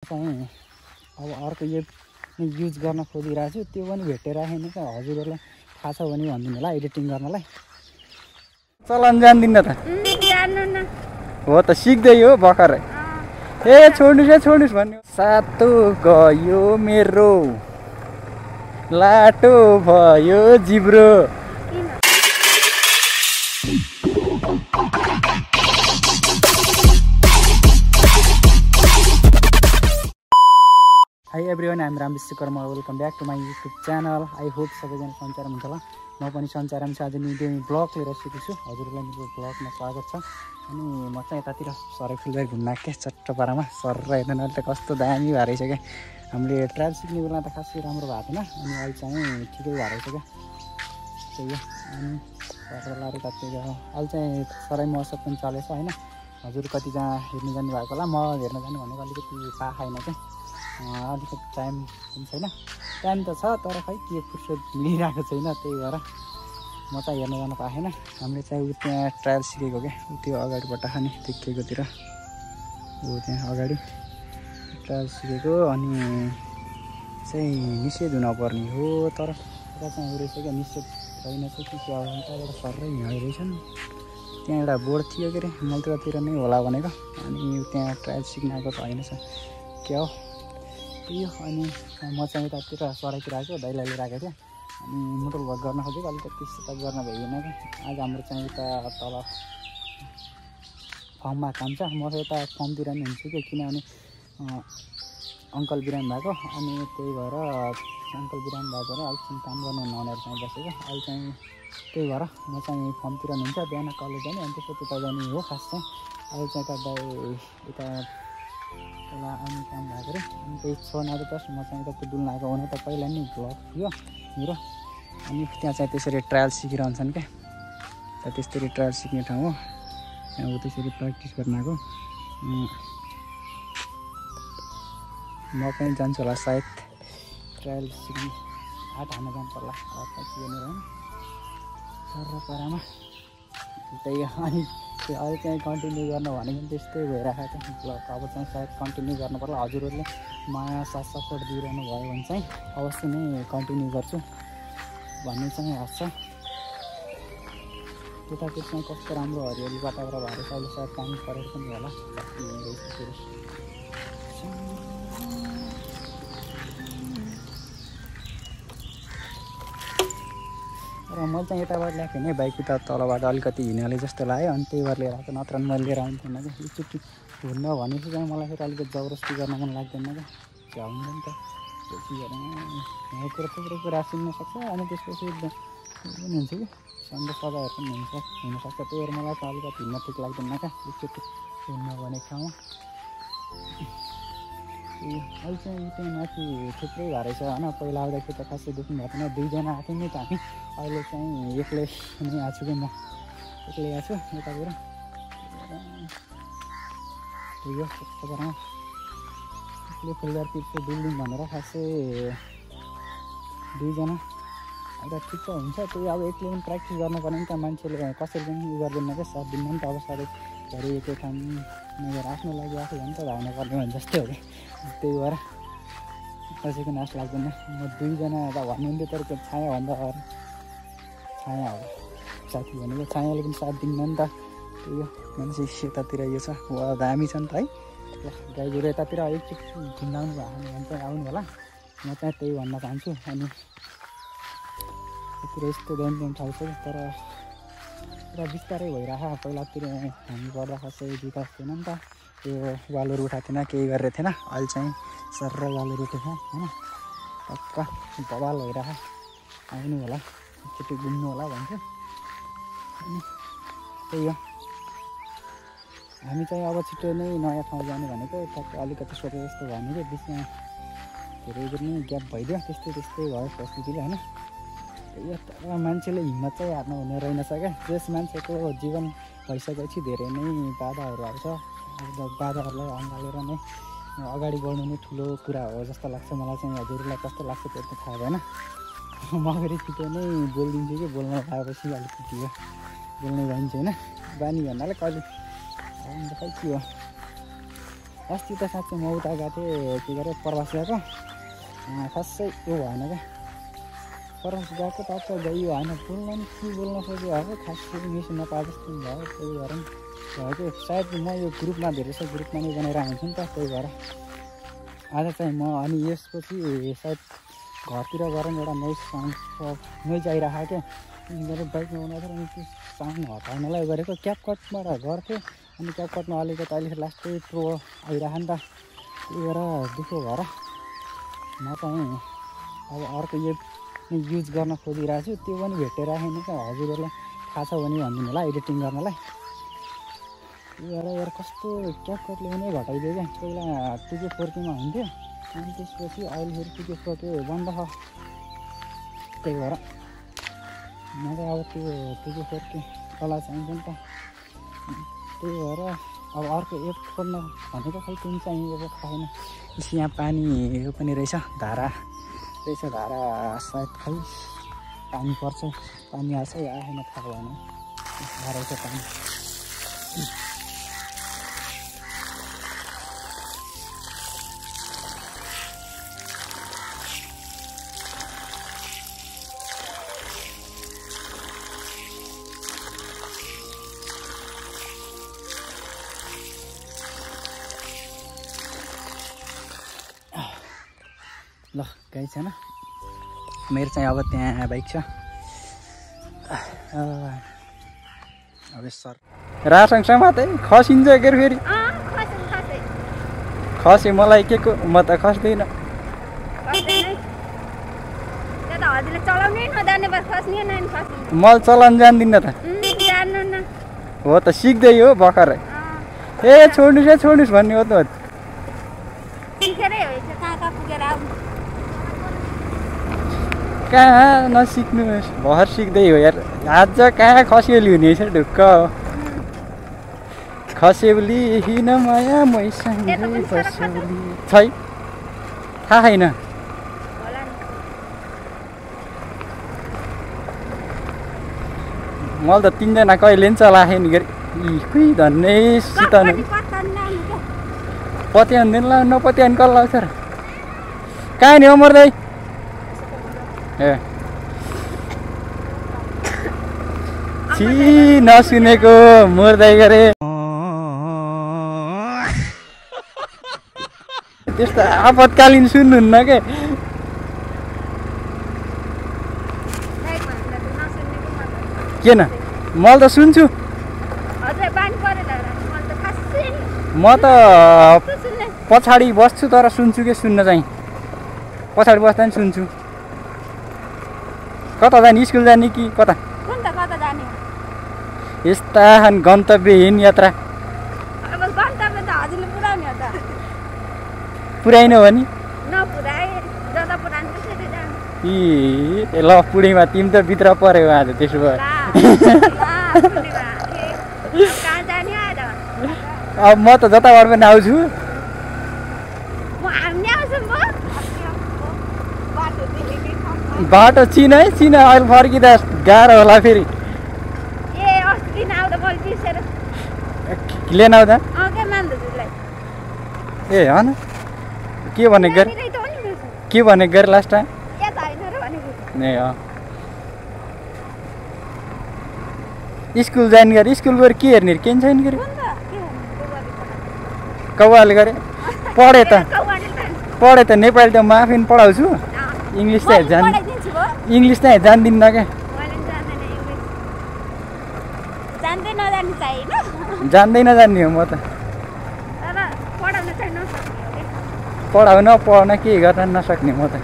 चाहिँ अब अर्को यो युज गर्न खोजिरहेको छु, त्यो पनि भेटेर छैन त। हजुरहरूलाई थाहा छ भने भनिदिनु होला एडिटिङ गर्नलाई। चलन जान्दिन त हो त, सिक्दै हो भर्खरै। ए छोड्नुहोस् भन्नु। सातो गयो मेरो लाटो भयो जिब्रो। Hi everyone, I'm Ram Vishwakarma. Welcome back to my YouTube channel. I hope सबैजना सञ्चारमा हुन्छ होला। म पनि सञ्चारमा छु। आज नि ब्लग लिएर आएको छु। हजुरलाई मेरो ब्लगमा स्वागत छ। अनि म चाहिँ यतातिर सरै फुलबारी घुम्न आएको चट्टपारामा। सर हेर्दैन अहिले त कस्तो दामी भएर रहेछ क्या। हामीले ट्रायल सिक्ने बेला त खासै राम्रो भएको थिएन, अनि अहिले चाहिँ ठिकै भएर रहेछ क्या। त्यही हो। अनि सरलाई कति अहिले चाहिँ सराई महोत्सव पनि चलेछ होइन। हजुर कतिजना हेर्नु जानु भएको होला। म हेर्न जानु भनेको अलिकति पाएको छैन क्या, अलिकति टाइम पनि छैन। टाइम त छ तर खै के फुर्सद मिलिरहेको छैन, त्यही भएर म चाहिँ हेर्न जानु पाएको छैन। हामीले चाहिँ ऊ त्यहाँ ट्रायल सिकेको क्या, त्यो अगाडिबाट खाने देखिएकोतिर ऊ त्यहाँ अगाडि ट्रायल सिकेको। अनि चाहिँ निषेध हुनपर्ने हो, तर यता चाहिँ रहेछ क्या निषेध छैन चाहिँ के के अब त्यहाँबाट सरै हिँडेको रहेछन्। त्यहाँ एउटा बोर्ड थियो के अरे, मैले त्यतातिर नै होला भनेको। अनि त्यहाँ ट्रायल सिक्न आएको त होइन क्या हो त्यही हो। अनि म चाहिँ यतातिर सराइतिर आएको, दाइलाई लिएर आएको थिएँ। अनि मोटल भ्लग गर्न खोजेको, अलिकति सेटअप गर्न भइएन क्या। आज हाम्रो चाहिँ उता तल फर्ममा काम छ। म चाहिँ यता फर्मतिर नि हुन्छु कि, किनभने अङ्कल बिरामी भएको। अनि त्यही भएर अङ्कल बिरामी भएको र अलिकति काम गर्नु नहुनेहरू चाहिँ बसेको। अहिले चाहिँ त्यही भएर म चाहिँ फर्मतिर हुन्छ, बिहान कलेज जाने अनि त्यसपछि उता जाने हो खास चाहिँ। अहिले चाहिँ यता उता तल आउने काम भएको अरे। अनि त्यही छोड्न त म चाहिँ यता डुल्न आएको हुन त पहिला नि भ्लग थियो मेरो। अनि त्यहाँ चाहिँ त्यसरी ट्रायल सिकिरहन्छन् क्या, त्यस्तरी ट्रायल सिक्ने ठाउँ हो। त्यहाँ अब त्यसरी प्र्याक्टिस गर्न आएको। म पनि जान्छु होला सायद ट्रायल सिक्ने, आँट हान्न जानु पर्ला हेर्नु होइन सरपारामा। त्यही अनि त्यो अहिले चाहिँ कन्टिन्यू गर्नु भनेको त्यस्तै भइरहेको थियो ब्लग। अब चाहिँ सायद कन्टिन्यू गर्नु पर्ला। हजुरहरूले माया साथ सपोर्ट दिइरहनु भयो भने चाहिँ अवश्य नै कन्टिन्यू गर्छु भन्ने चाहिँ आश छ। त्यतातिर चाहिँ कस्तो राम्रो हरियाली वातावरण भएर अहिले सायद पानी परेर पनि होला। कति रहेछ फेरि र मैले चाहिँ यताबाट ल्याएको थिएँ नि बाइक, उता तलबाट अलिकति हिँड्ने जस्तो लाग्यो। अनि त्यही भएर लिएर आएको, नत्र मैले लिएर आउँथेन क्या। एकचोटि घुम्न भनेपछि चाहिँ मलाई फेरि अलिकति जबरजस्ती गर्न मन लाग्दैन क्या, झ्याउँदैन नि त। त्यसै गरेर यहाँ कुरा थुप्रै कुरा सुन्नसक्छ। अनि त्यसपछि पनि हुन्छ कि सन्देश सजाहरू पनि हुनसक्छ। त्यही भएर मलाई त अलिकति हिँड्न ठिक लाग्दैन क्या एकचोटि घुम्न भनेको ठाउँमा। अहिले चाहिँ त्यहाँ माथि थुप्रै भएर रहेछ होइन। पहिला आउँदाखेरि त खासै देख्नु भएको थिएन, दुईजना आएको नि त हामी। अहिले चाहिँ एक्लै नै आएको छु कि म एक्लै आएको छु यतातिर। त्यही हो चट्टपारामा एक्लै फुलबारी पिर्छु बिल्डिङ भनेर खासै दुईजना एउटा ठिक छ हुन्छ। त्यही अब एक्लै पनि प्र्याक्टिस गर्नुपर्ने नि त, मान्छेले कसरी पनि उयो गर्दैन क्या, साथ दिन्न नि त। अब सधैँ घरि एकै ठाउँ नगएर आफ्नो लागि आफू झन् त धाउन पर्ने भने जस्तै हो कि। त्यही भएर कसैको नाश लाग्दैन। म दुईजना त भन्नुहुन्थ्यो, तर त्यो छायाभन्दा अरू छाया हो साथी भनेको, छायाले पनि साथ दिन्न नि त। त्यही हो मान्छे यतातिर यो छ वा दामी छ नि त है। ल गाई गोरु यतातिर एकचोटि घुम्न आउनु भयो भने चाहिँ आउनु होला, म चाहिँ त्यही भन्न चाहन्छु। अनि यतातिर यस्तो दामी ठाउँ छ तर पुरा बिस्तारै भइरहेको। पहिलातिर हामी गर्दा खासै विकास थिएन नि त, त्यो वालहरू उठाएको थिएन, केही गरेको थिएन। अहिले चाहिँ सर वालहरू उठेछ होइन, पक्का बवाल भइरहेको। आउनु होला एकचोटि घुम्नु होला भन्छु। अनि त्यही हो हामी चाहिँ अब छिटो नै नयाँ ठाउँ जाने भनेको। ठ्याक्कै अलिकति सोचे जस्तो भने कि बिचमा धेरै नै ग्याप भइदियो, त्यस्तै भयो परिस्थितिले होइन। त्यही हो तर मान्छेले हिम्मत चाहिँ हार्नु हुने रहेनछ क्या। त्यस मान्छेको जीवन भइसकेपछि धेरै नै बाधाहरू आउँछ। बाधाहरूलाई अँगालेर नै अगाडि बढ्नु नै ठुलो कुरा हो जस्तो लाग्छ मलाई चाहिँ। हजुरलाई कस्तो लाग्छ त्यो त थाहा भएन। म फेरि छिटो नै बोलिदिन्छु कि, बोल्न पाएपछि अलिकति हो बोल्ने जान्छ होइन। बानी भन्नाले कहिले खै के हो अस्ति त साँच्चै म उता गएको थिएँ के गरे प्रवास गएको खासै यो भएन क्या प्रवास गएको त गयो होइन बोल्न नि के बोल्न खोज्यो अब खास मिसिन नपाए जस्तो भयो त्यही भएर भयो सायद म यो ग्रुपमा धेरै छ ग्रुपमा नै बनाएर आउँछु नि त त्यही भएर आज चाहिँ म अनि यसपछि सायद घरतिर गएर एउटा नोइज आइरहेको क्या गरेर बाइकमा बनाएको अनि त्यो साउन्ड हटाउनलाई गरेको क्यापकटबाट गर्थेँ अनि क्यापकटमा अलिकति अहिले लास्टै प्रो आइरहेको नि त त्यही भएर दुःख भएर म चाहिँ अब अर्को यो युज गर्न खोजिरहेको छु त्यो पनि भेटेर राखेन त हजुरहरूलाई थाहा छ भने भनिदिनु होला एडिटिङ गर्नलाई त्यही भएर यार कस्तो क्यापकटले पनि घटाइदियो क्या पहिला 2K4Kमा हुन्थ्यो अनि त्यसपछि अहिले फेरि 2K4K बन्द छ त्यही भएर म चाहिँ अब त्यो 2K4K कला चाहिन्छ नि त त्यही भएर अब अर्को एप खोल्न भनेको खै कुन चाहिँ अब खाएन यहाँ पानी यो पनि रहेछ धारा रहेछ धारा सायद खै पानी पर्छ पानी आएछ या आएन थाहा भएन रहेछ पानी ल गाई छैन मेरो चाहिँ अब त्यहाँ बाइक छ अब सर रासँग समाते खसिन्छ के फेरि खसे मलाई के को म त खस्दैन मैले चलाउन जान्दिनँ त हो त सिक्दै हो भर्खरै ए छोड्नुहोस् भन्ने हो त कहाँ नसिक्नुहोस् भर सिक्दै हो यार आज कहाँ खसियोली हुने छ ढुक्क खसेउली हिन माया मैसँगै खसेउली छै थाहा छैन मैले त 3 जना कहिले नि चलाएँ नि खोइ धन्ने सिताउनु पत्याउँदैन ल नपत्याउनु कल लाग्छ र कहाँ नि हो मर्दै ए छि नसुनेको मर्दै गरे त्यस्तो आपतकालीन सुन्नुहुन्न के किन मैले त सुन्छु म त पछाडि बस्छु तर सुन्छु के सुन्न चाहिँ पछाडि बस्दा नि सुन्छु कता जाने स्कुल जाने कि कता यस्ता गन्तव्यहीन यात्रा पुर्याइन भने ए ल पुडैमा तिमी त भित्र पर्यो आज त्यसो भए अब म त जताबाट पनि आउँछु बाटो चिन है चिन अहिले फर्किँदा गाह्रो होला फेरि लिन आउँदा ए होइन के भने गरे लास्ट टाइम ए स्कुल जाने गरे स्कुल गएर के हेर्ने के छैन गरे कौवाले गरे पढे त नेपाली त म आफै पढाउँछु इङ्ग्लिस त जान्दिनँ क्या जान्दै नजान्ने हो म त पढाउन पढ्न के गर्न नसक्ने म त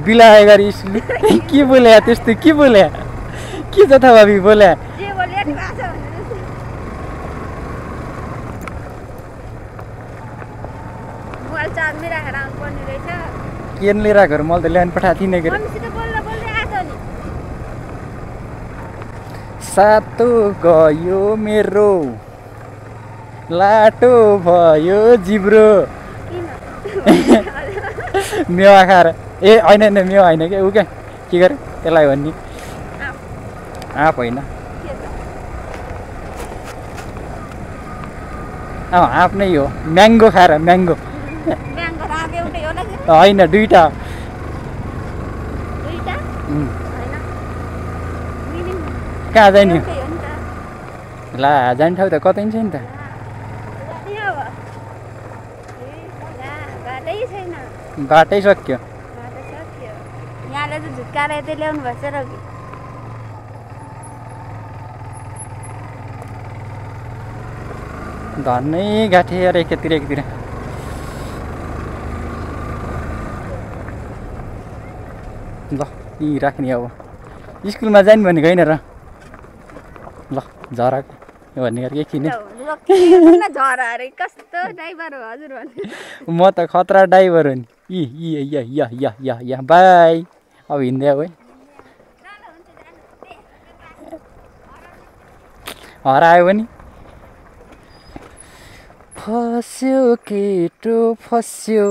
बिलाए गरी स्कुल के बोल्या त्यस्तो के बोल्या के जथाभावी बोल्या केन लिएर आएको मैले त ल्याउनु पठाएको थिइनँ के सातो गयो मेरो लाटो भयो जिब्रो मेवा खाएर ए होइन मेवा होइन क्या ऊ क्या के गरे त्यसलाई भन्ने आँप होइन आफ्नै हो म्याङ्गो खाएर म्याङ्गो ब्याङ्को रात एउटै होला कि होइन दुईवटा दुईटा उम्, होइन मिनिङ कहाँ जाने हो एउटै हो नि त ला जाने ठाउँ त कतै छैन त जाने अब ला बाटै छैन बाटै सक्यो बाटो सक्यो यहाँले चाहिँ झुक्काएर यतै ल्याउनु भएको छ र कि धनै गाँठे यार एकातिर एकातिर ल यी राख्ने अब स्कुलमा जाने भनेको होइन र ल झरा भन्ने गरेको एकछिन झरा अरे कस्तो ड्राइभर हो हजुर भन्ने म त खतरा ड्राइभर हो नि या बाई अब हिँड्दै अब है हरायो भने फस्यो केटो फस्यो